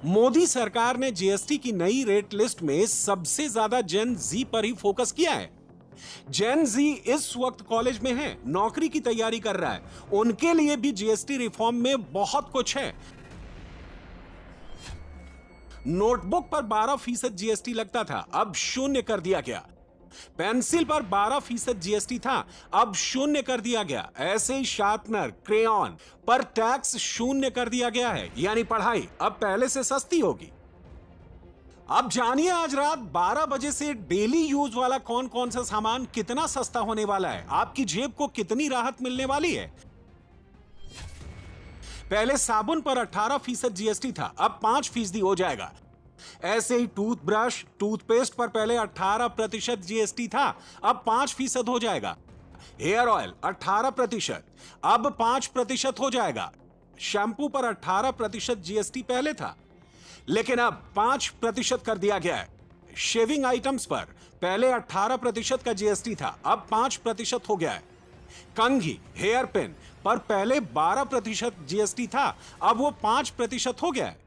मोदी सरकार ने जीएसटी की नई रेट लिस्ट में सबसे ज्यादा जेन जी पर ही फोकस किया है। जेन जी इस वक्त कॉलेज में है, नौकरी की तैयारी कर रहा है। उनके लिए भी जीएसटी रिफॉर्म में बहुत कुछ है। नोटबुक पर 12% जीएसटी लगता था, अब शून्य कर दिया गया। पेंसिल पर 12% जीएसटी था, अब शून्य कर दिया गया। ऐसे ही शार्पनर, क्रेयॉन पर टैक्स शून्य कर दिया गया है, यानी पढ़ाई अब पहले से सस्ती होगी। अब जानिए आज रात 12 बजे से डेली यूज वाला कौन कौन सा सामान कितना सस्ता होने वाला है, आपकी जेब को कितनी राहत मिलने वाली है। पहले साबुन पर 18% जीएसटी था, अब 5% हो जाएगा। ऐसे ही टूथब्रश, टूथपेस्ट पर पहले 18% जीएसटी था, अब 5% हो जाएगा। हेयर ऑयल 18%, अब 5% हो जाएगा। शैम्पू पर 18% जीएसटी पहले था, लेकिन अब 5% कर दिया गया है। शेविंग आइटम्स पर पहले 18% का जीएसटी था, अब 5% हो गया है। कंघी, हेयर पिन पर पहले 12% जीएसटी था, अब वो 5% हो गया है।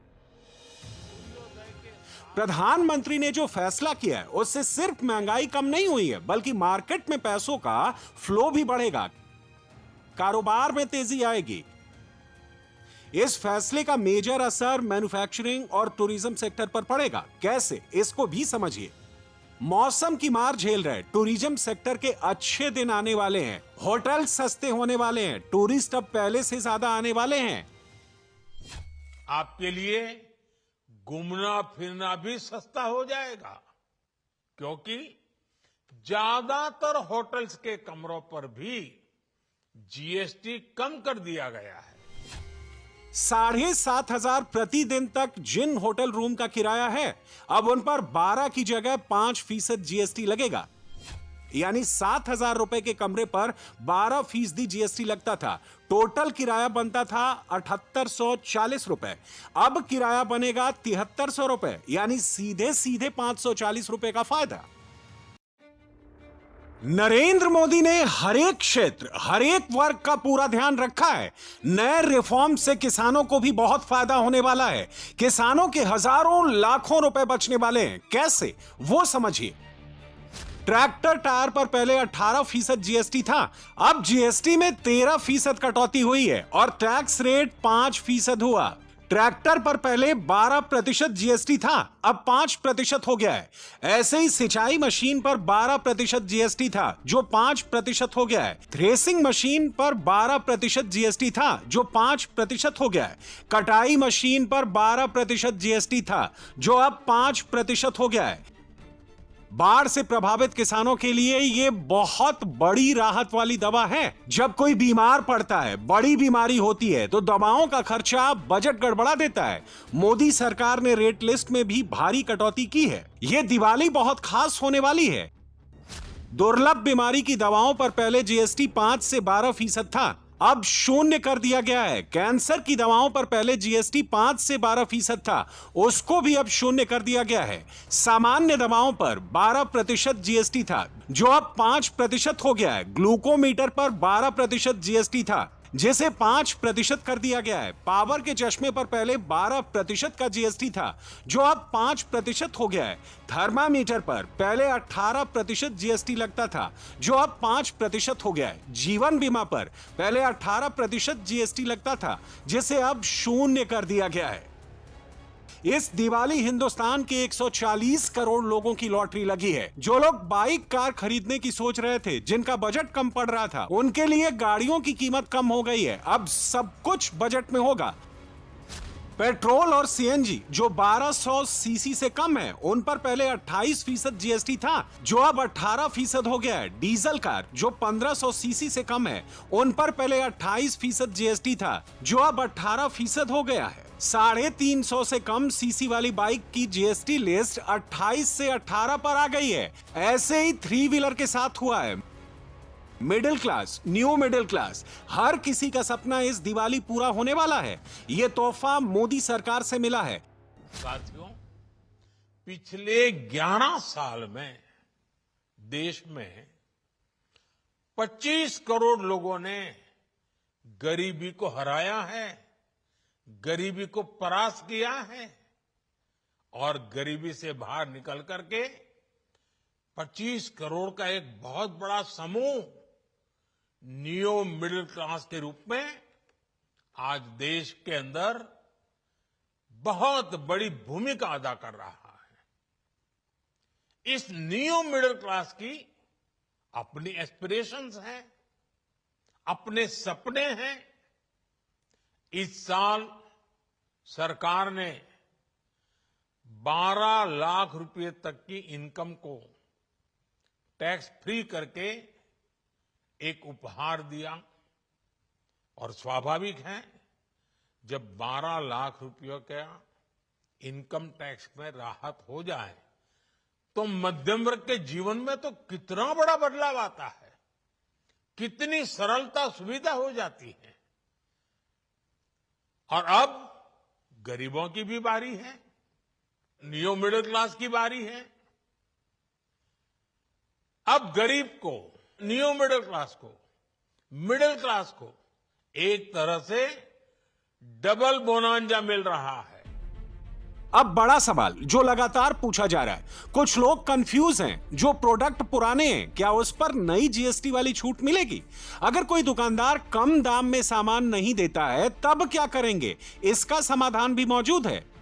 प्रधानमंत्री ने जो फैसला किया है उससे सिर्फ महंगाई कम नहीं हुई है, बल्कि मार्केट में पैसों का फ्लो भी बढ़ेगा, कारोबार में तेजी आएगी। इस फैसले का मेजर असर मैन्युफैक्चरिंग और टूरिज्म सेक्टर पर पड़ेगा। कैसे, इसको भी समझिए। मौसम की मार झेल रहे टूरिज्म सेक्टर के अच्छे दिन आने वाले हैं। होटल सस्ते होने वाले हैं, टूरिस्ट अब पहले से ज्यादा आने वाले हैं। आपके लिए घूमना फिरना भी सस्ता हो जाएगा, क्योंकि ज्यादातर होटल्स के कमरों पर भी जीएसटी कम कर दिया गया है। 7,500 प्रतिदिन तक जिन होटल रूम का किराया है, अब उन पर 12 की जगह 5% जीएसटी लगेगा। यानी 7,000 रुपए के कमरे पर 12% जीएसटी लगता था। टोटल किराया बनता था 7,840 रुपए, अब किराया बनेगा 7,300 रुपए, यानी सीधे सीधे 540 रुपए का फायदा। नरेंद्र मोदी ने हर एक क्षेत्र, हर एक वर्ग का पूरा ध्यान रखा है। नए रिफॉर्म से किसानों को भी बहुत फायदा होने वाला है। किसानों के हजारों लाखों रुपए बचने वाले हैं। कैसे, वो समझिए। ट्रैक्टर टायर पर पहले 18% जीएसटी था, अब जीएसटी में 13% कटौती हुई है और टैक्स रेट 5% हुआ। ट्रैक्टर पर पहले 12% जीएसटी था, अब 5% हो गया है। ऐसे ही सिंचाई मशीन पर 12% जीएसटी था, जो 5% हो गया है। थ्रेसिंग मशीन पर 12% जीएसटी था, जो 5% हो गया है। कटाई मशीन पर 12% जीएसटी था, जो अब 5% हो गया है। बाढ़ से प्रभावित किसानों के लिए यह बहुत बड़ी राहत वाली दवा है। जब कोई बीमार पड़ता है, बड़ी बीमारी होती है, तो दवाओं का खर्चा बजट गड़बड़ा देता है। मोदी सरकार ने रेट लिस्ट में भी भारी कटौती की है। यह दिवाली बहुत खास होने वाली है। दुर्लभ बीमारी की दवाओं पर पहले जीएसटी 5 से 12% था, अब शून्य कर दिया गया है। कैंसर की दवाओं पर पहले जीएसटी 5 से 12% था, उसको भी अब शून्य कर दिया गया है। सामान्य दवाओं पर 12% जीएसटी था, जो अब 5% हो गया है। ग्लूकोमीटर पर 12% जीएसटी था, जिसे 5% कर दिया गया है। पावर के चश्मे पर पहले 12% का जीएसटी था, जो अब 5% हो गया है। थर्मामीटर पर पहले 18% जीएसटी लगता था, जो अब 5% हो गया है। जीवन बीमा पर पहले 18% जीएसटी लगता था, जिसे अब शून्य कर दिया गया है। इस दिवाली हिंदुस्तान के 140 करोड़ लोगों की लॉटरी लगी है। जो लोग बाइक, कार खरीदने की सोच रहे थे, जिनका बजट कम पड़ रहा था, उनके लिए गाड़ियों की कीमत कम हो गई है। अब सब कुछ बजट में होगा। पेट्रोल और सीएनजी जो 1200 सीसी से कम है, उन पर पहले 28% जीएसटी था, जो अब 18% हो गया है। डीजल कार जो 1500 सीसी से कम है, उन पर पहले 28% जीएसटी था, जो अब 18% हो गया है। 350 से कम सीसी वाली बाइक की जीएसटी लिस्ट 28 से 18 पर आ गई है। ऐसे ही 3 व्हीलर के साथ हुआ है। Middle class, new middle class, हर किसी का सपना इस दिवाली पूरा होने वाला है। यह तोहफा मोदी सरकार से मिला है। साथियों, पिछले 11 साल में देश में 25 करोड़ लोगों ने गरीबी को हराया है, गरीबी को परास्त किया है। और गरीबी से बाहर निकल करके 25 करोड़ का एक बहुत बड़ा समूह नियो मिडिल क्लास के रूप में आज देश के अंदर बहुत बड़ी भूमिका अदा कर रहा है। इस नियो मिडिल क्लास की अपनी एस्पिरेशंस हैं, अपने सपने हैं। इस साल सरकार ने 12 लाख रुपए तक की इनकम को टैक्स फ्री करके एक उपहार दिया और स्वाभाविक है जब 12 लाख रुपयों का इनकम टैक्स में राहत हो जाए तो मध्यम वर्ग के जीवन में तो कितना बड़ा बदलाव आता है, कितनी सरलता सुविधा हो जाती है। और अब गरीबों की भी बारी है, नियो मिडिल क्लास की बारी है। अब गरीब को, नियो मिडिल क्लास को एक तरह से डबल बोनांजा मिल रहा है। अब बड़ा सवाल जो लगातार पूछा जा रहा है, कुछ लोग कंफ्यूज हैं, जो प्रोडक्ट पुराने हैं क्या उस पर नई जीएसटी वाली छूट मिलेगी? अगर कोई दुकानदार कम दाम में सामान नहीं देता है तब क्या करेंगे? इसका समाधान भी मौजूद है।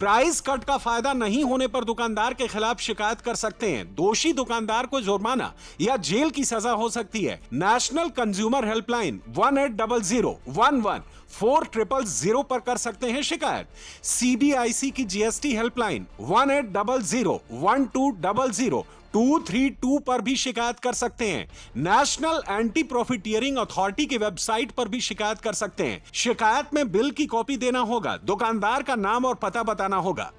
प्राइस कट का फायदा नहीं होने पर दुकानदार के खिलाफ शिकायत कर सकते हैं। दोषी दुकानदार को जुर्माना या जेल की सजा हो सकती है। नेशनल कंज्यूमर हेल्पलाइन 1800-11-4000 पर कर सकते हैं शिकायत। सीबीआईसी की जीएसटी हेल्पलाइन 1800-1200-232 पर भी शिकायत कर सकते हैं। नेशनल एंटी प्रॉफिटियरिंग अथॉरिटी की वेबसाइट पर भी शिकायत कर सकते हैं। शिकायत में बिल की कॉपी देना होगा, दुकानदार का नाम और पता बताना होगा।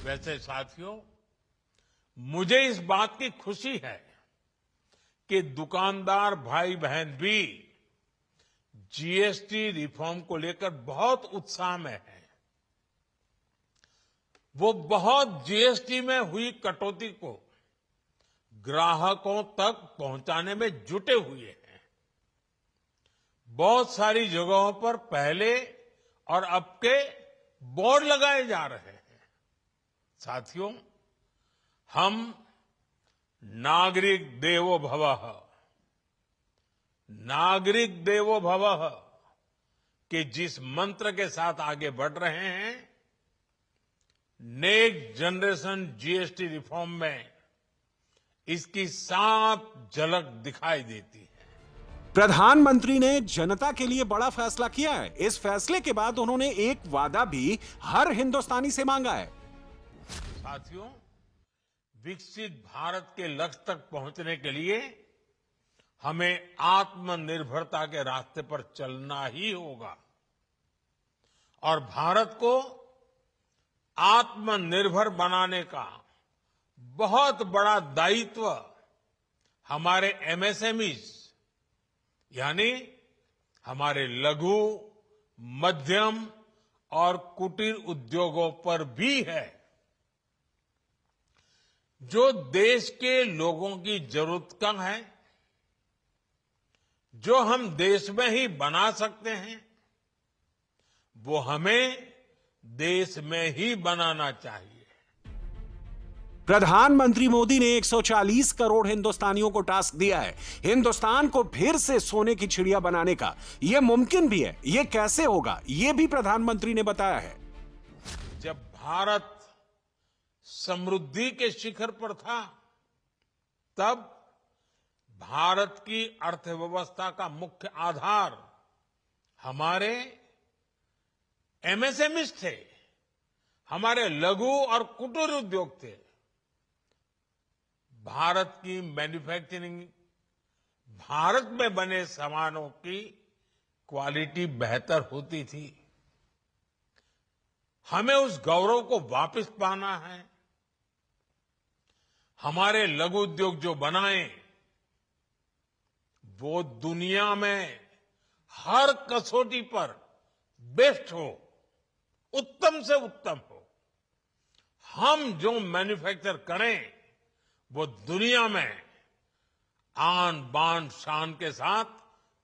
वैसे साथियों, मुझे इस बात की खुशी है कि दुकानदार भाई बहन भी जीएसटी रिफॉर्म को लेकर बहुत उत्साह में है। वो बहुत जीएसटी में हुई कटौती को ग्राहकों तक पहुंचाने में जुटे हुए हैं। बहुत सारी जगहों पर पहले और अब के बोर्ड लगाए जा रहे हैं। साथियों, हम नागरिक देवो भवः के जिस मंत्र के साथ आगे बढ़ रहे हैं, नेक्स्ट जनरेशन जीएसटी रिफॉर्म में इसकी साफ झलक दिखाई देती है। प्रधानमंत्री ने जनता के लिए बड़ा फैसला किया है। इस फैसले के बाद उन्होंने एक वादा भी हर हिंदुस्तानी से मांगा है। साथियों, विकसित भारत के लक्ष्य तक पहुंचने के लिए हमें आत्मनिर्भरता के रास्ते पर चलना ही होगा और भारत को आत्मनिर्भर बनाने का बहुत बड़ा दायित्व हमारे एमएसएमईज यानी हमारे लघु, मध्यम और कुटीर उद्योगों पर भी है, जो देश के लोगों की जरूरत का है, जो हम देश में ही बना सकते हैं, वो हमें देश में ही बनाना चाहिए। प्रधानमंत्री मोदी ने 140 करोड़ हिंदुस्तानियों को टास्क दिया है हिंदुस्तान को फिर से सोने की चिड़िया बनाने का। यह मुमकिन भी है। यह कैसे होगा, यह भी प्रधानमंत्री ने बताया है। जब भारत समृद्धि के शिखर पर था, तब भारत की अर्थव्यवस्था का मुख्य आधार हमारे एमएसएमईज थे, हमारे लघु और कुटीर उद्योग थे। भारत की मैन्युफैक्चरिंग, भारत में बने सामानों की क्वालिटी बेहतर होती थी। हमें उस गौरव को वापस पाना है। हमारे लघु उद्योग जो बनाए वो दुनिया में हर कसौटी पर बेस्ट हो, उत्तम से उत्तम हो। हम जो मैन्युफैक्चर करें वो दुनिया में आन बान शान के साथ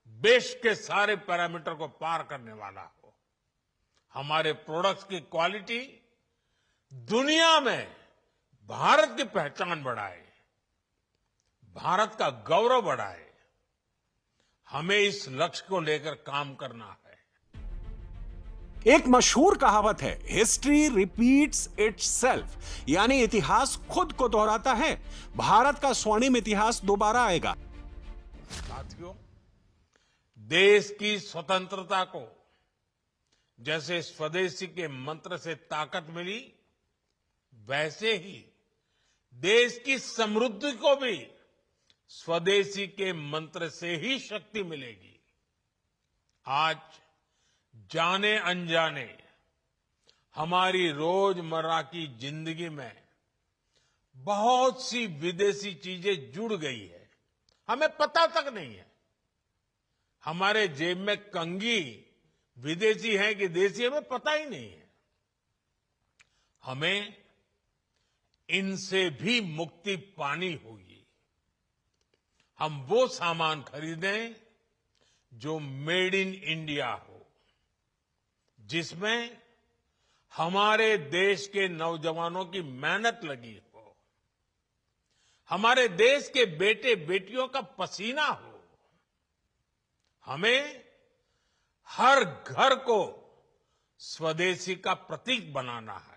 देश के सारे पैरामीटर को पार करने वाला हो। हमारे प्रोडक्ट्स की क्वालिटी दुनिया में भारत की पहचान बढ़ाए, भारत का गौरव बढ़ाए, हमें इस लक्ष्य को लेकर काम करना है। एक मशहूर कहावत है, हिस्ट्री रिपीट्स इटसेल्फ, यानी इतिहास खुद को दोहराता है। भारत का स्वर्णिम इतिहास दोबारा आएगा। साथियों, देश की स्वतंत्रता को जैसे स्वदेशी के मंत्र से ताकत मिली, वैसे ही देश की समृद्धि को भी स्वदेशी के मंत्र से ही शक्ति मिलेगी। आज जाने अनजाने हमारी रोजमर्रा की जिंदगी में बहुत सी विदेशी चीजें जुड़ गई है, हमें पता तक नहीं है। हमारे जेब में कंघी विदेशी है कि देसी, हमें पता ही नहीं है। हमें इनसे भी मुक्ति पानी होगी। हम वो सामान खरीदें जो मेड इन इंडिया हो, जिसमें हमारे देश के नौजवानों की मेहनत लगी हो, हमारे देश के बेटे बेटियों का पसीना हो। हमें हर घर को स्वदेशी का प्रतीक बनाना है,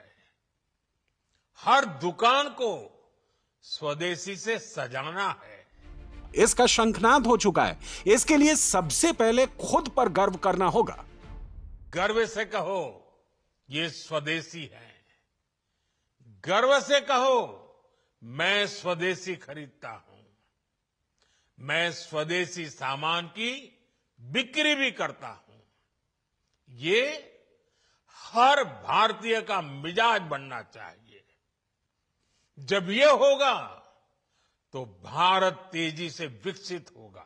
हर दुकान को स्वदेशी से सजाना है। इसका शंखनाद हो चुका है। इसके लिए सबसे पहले खुद पर गर्व करना होगा। गर्व से कहो ये स्वदेशी है, गर्व से कहो मैं स्वदेशी खरीदता हूं, मैं स्वदेशी सामान की बिक्री भी करता हूं। ये हर भारतीय का मिजाज बनना चाहिए। जब ये होगा तो भारत तेजी से विकसित होगा,